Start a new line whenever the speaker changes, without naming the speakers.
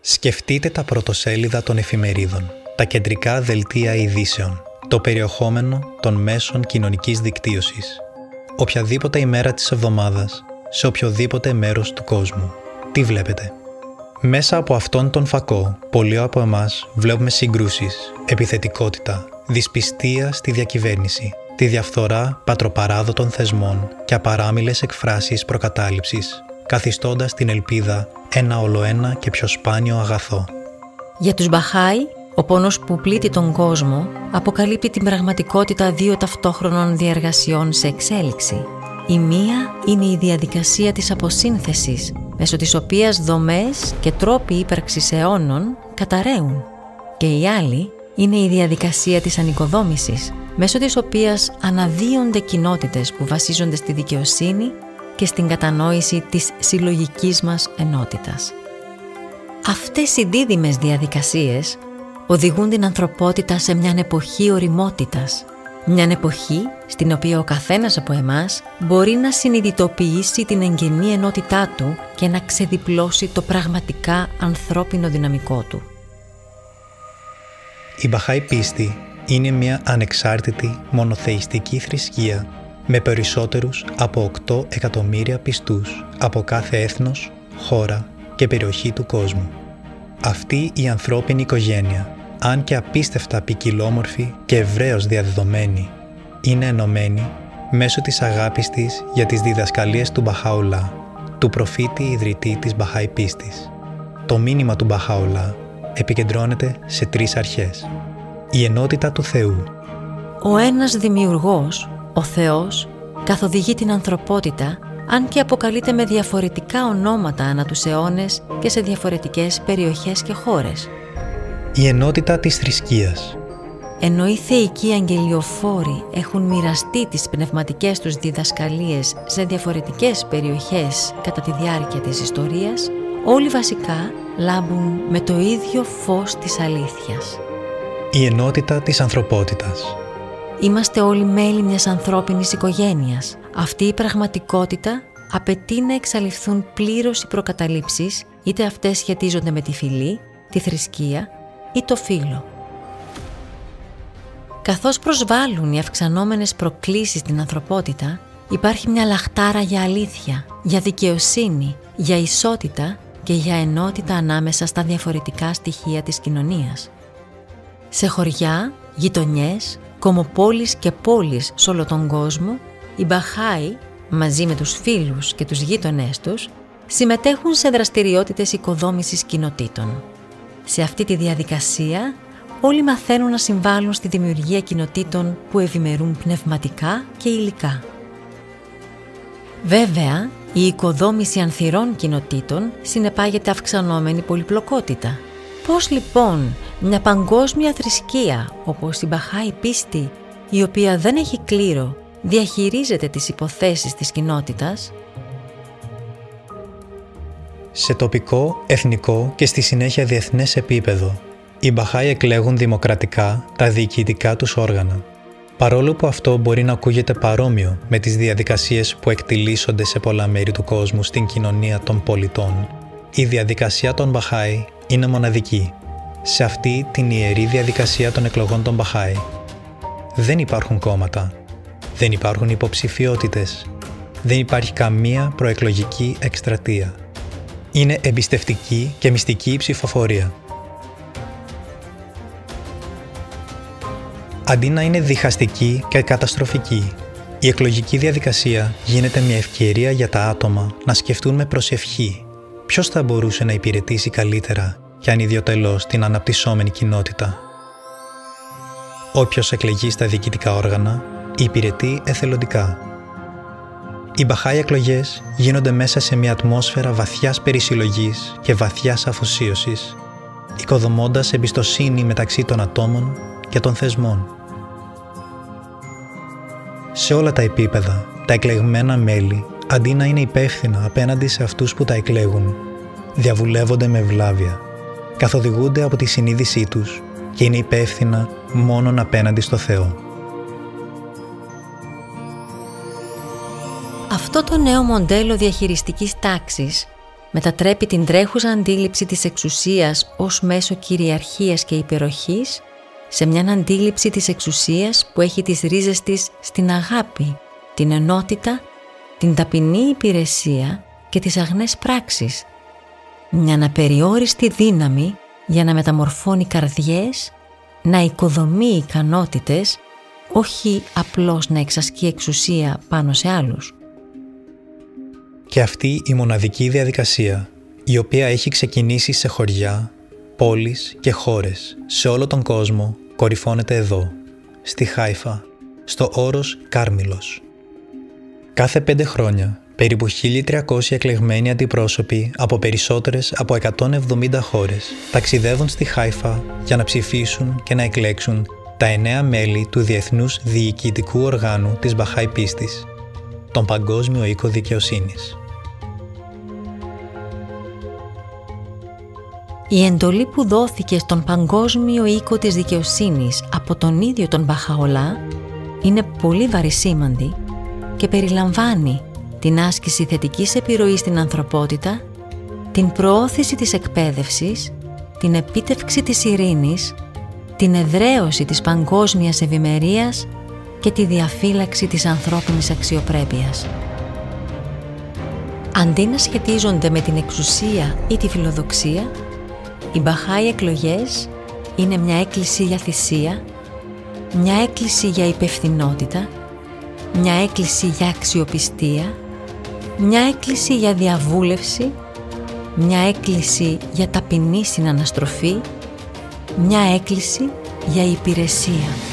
Σκεφτείτε τα πρωτοσέλιδα των εφημερίδων, τα κεντρικά δελτία ειδήσεων, το περιεχόμενο των μέσων κοινωνικής δικτύωσης. Οποιαδήποτε ημέρα της εβδομάδας, σε οποιοδήποτε μέρος του κόσμου. Τι βλέπετε? Μέσα από αυτόν τον φακό, πολλοί από εμάς βλέπουμε συγκρούσεις, επιθετικότητα, δυσπιστία στη διακυβέρνηση, τη διαφθορά πατροπαράδοτων θεσμών και απαράμιλες εκφράσεις προκατάληψης, καθιστώντας την ελπίδα ένα ολοένα και πιο σπάνιο αγαθό.
Για τους Μπαχάι, ο πόνος που πλήττει τον κόσμο αποκαλύπτει την πραγματικότητα δύο ταυτόχρονων διεργασιών σε εξέλιξη. Η μία είναι η διαδικασία της αποσύνθεσης, μέσω της οποίας δομές και τρόποι ύπαρξης αιώνων καταραίουν. Και η άλλη είναι η διαδικασία της ανοικοδόμησης, μέσω της οποίας αναδύονται κοινότητες που βασίζονται στη δικαιοσύνη και στην κατανόηση της συλλογικής μας ενότητας. Αυτές οι δίδυμες διαδικασίες οδηγούν την ανθρωπότητα σε μια εποχή ωριμότητας, μια εποχή στην οποία ο καθένας από εμάς μπορεί να συνειδητοποιήσει την εγγενή ενότητά του και να ξεδιπλώσει το πραγματικά ανθρώπινο δυναμικό του.
Η Μπαχάι πίστη είναι μια ανεξάρτητη μονοθεϊστική θρησκεία με περισσότερους από 8 εκατομμύρια πιστούς από κάθε έθνος, χώρα και περιοχή του κόσμου. Αυτή η ανθρώπινη οικογένεια, αν και απίστευτα ποικιλόμορφη και ευρέως διαδεδομένη, είναι ενωμένη μέσω της αγάπης της για τις διδασκαλίες του Μπαχάουλlah, του προφήτη ιδρυτή της Μπαχάι πίστης. Το μήνυμα του Μπαχάουλlah επικεντρώνεται σε 3 αρχές. Η ενότητα του Θεού.
Ο ένας δημιουργός, ο Θεός, καθοδηγεί την ανθρωπότητα, αν και αποκαλείται με διαφορετικά ονόματα ανά τους αιώνες και σε διαφορετικές περιοχές και χώρες.
Η ενότητα της θρησκείας.
Ενώ οι θεϊκοί αγγελιοφόροι έχουν μοιραστεί τις πνευματικές τους διδασκαλίες σε διαφορετικές περιοχές κατά τη διάρκεια της ιστορίας, όλοι βασικά λάμπουν με το ίδιο φως της αλήθειας.
Η ενότητα της ανθρωπότητας.
Είμαστε όλοι μέλη μιας ανθρώπινης οικογένειας. Αυτή η πραγματικότητα απαιτεί να εξαλειφθούν πλήρως οι προκαταλήψεις, είτε αυτές σχετίζονται με τη φυλή, τη θρησκεία ή το φύλο. Καθώς προσβάλλουν οι αυξανόμενες προκλήσεις στην ανθρωπότητα, υπάρχει μια λαχτάρα για αλήθεια, για δικαιοσύνη, για ισότητα και για ενότητα ανάμεσα στα διαφορετικά στοιχεία της κοινωνίας. Σε χωριά, γειτονιές, κομμοπόλεις και πόλεις σε όλο τον κόσμο, οι Μπαχάι, μαζί με τους φίλους και τους γείτονές τους, συμμετέχουν σε δραστηριότητες οικοδόμησης κοινοτήτων. Σε αυτή τη διαδικασία, όλοι μαθαίνουν να συμβάλλουν στη δημιουργία κοινοτήτων που ευημερούν πνευματικά και υλικά. Βέβαια, η οικοδόμηση ανθυρών κοινοτήτων συνεπάγεται αυξανόμενη πολυπλοκότητα. Πώς λοιπόν μια παγκόσμια θρησκεία όπως η Μπαχάι πίστη, η οποία δεν έχει κλήρο, διαχειρίζεται τις υποθέσεις της κοινότητας?
Σε τοπικό, εθνικό και στη συνέχεια διεθνές επίπεδο, οι Μπαχάι εκλέγουν δημοκρατικά τα διοικητικά τους όργανα. Παρόλο που αυτό μπορεί να ακούγεται παρόμοιο με τις διαδικασίες που εκτιλήσονται σε πολλά μέρη του κόσμου στην κοινωνία των πολιτών, η διαδικασία των Μπαχάι είναι μοναδική. Σε αυτή την ιερή διαδικασία των εκλογών των Μπαχάι δεν υπάρχουν κόμματα, δεν υπάρχουν υποψηφιότητες, δεν υπάρχει καμία προεκλογική εκστρατεία. Είναι εμπιστευτική και μυστική η ψηφοφορία. Αντί να είναι διχαστική και καταστροφική, η εκλογική διαδικασία γίνεται μια ευκαιρία για τα άτομα να σκεφτούν με προσευχή ποιος θα μπορούσε να υπηρετήσει καλύτερα και ανιδιοτελώς την αναπτυσσόμενη κοινότητα. Όποιος εκλεγεί στα διοικητικά όργανα υπηρετεί εθελοντικά. Οι Μπαχάι εκλογές γίνονται μέσα σε μια ατμόσφαιρα βαθιάς περισυλλογής και βαθιάς αφοσίωσης, οικοδομώντας εμπιστοσύνη μεταξύ των ατόμων και των θεσμών. Σε όλα τα επίπεδα, τα εκλεγμένα μέλη, αντί να είναι υπεύθυνα απέναντι σε αυτούς που τα εκλέγουν, διαβουλεύονται με ευλάβεια, καθοδηγούνται από τη συνείδησή τους και είναι υπεύθυνα μόνον απέναντι στο Θεό.
Αυτό το νέο μοντέλο διαχειριστικής τάξης μετατρέπει την τρέχουσα αντίληψη της εξουσίας ως μέσο κυριαρχίας και υπεροχής σε μια αντίληψη της εξουσίας που έχει τις ρίζες της στην αγάπη, την ενότητα, την ταπεινή υπηρεσία και τις αγνές πράξεις. Μια απεριόριστη δύναμη για να μεταμορφώνει καρδιές, να οικοδομεί ικανότητες, όχι απλώς να εξασκεί εξουσία πάνω σε άλλους.
Και αυτή η μοναδική διαδικασία, η οποία έχει ξεκινήσει σε χωριά, πόλεις και χώρες σε όλο τον κόσμο, κορυφώνεται εδώ, στη Χάιφα, στο όρος Κάρμιλος. Κάθε 5 χρόνια, περίπου 1.300 εκλεγμένοι αντιπρόσωποι από περισσότερες από 170 χώρες ταξιδεύουν στη Χάιφα για να ψηφίσουν και να εκλέξουν τα 9 μέλη του Διεθνούς Διοικητικού Οργάνου της Μπαχάη Πίστης, τον Παγκόσμιο Οίκο Δικαιοσύνης.
Η εντολή που δόθηκε στον Παγκόσμιο Οίκο της Δικαιοσύνης από τον ίδιο τον Μπαχαολά είναι πολύ βαρισίμαντη και περιλαμβάνει την άσκηση θετικής επιρροής στην ανθρωπότητα, την προώθηση της εκπαίδευσης, την επίτευξη της ειρήνης, την εδραίωση της παγκόσμιας ευημερίας και τη διαφύλαξη της ανθρώπινης αξιοπρέπειας. Αντί να σχετίζονται με την εξουσία ή τη φιλοδοξία, οι Μπαχάη εκλογές είναι μια έκκληση για θυσία, μια έκκληση για υπευθυνότητα, μια έκκληση για αξιοπιστία, μια έκκληση για διαβούλευση, μια έκκληση για ταπεινή συναναστροφή, μια έκκληση για υπηρεσία.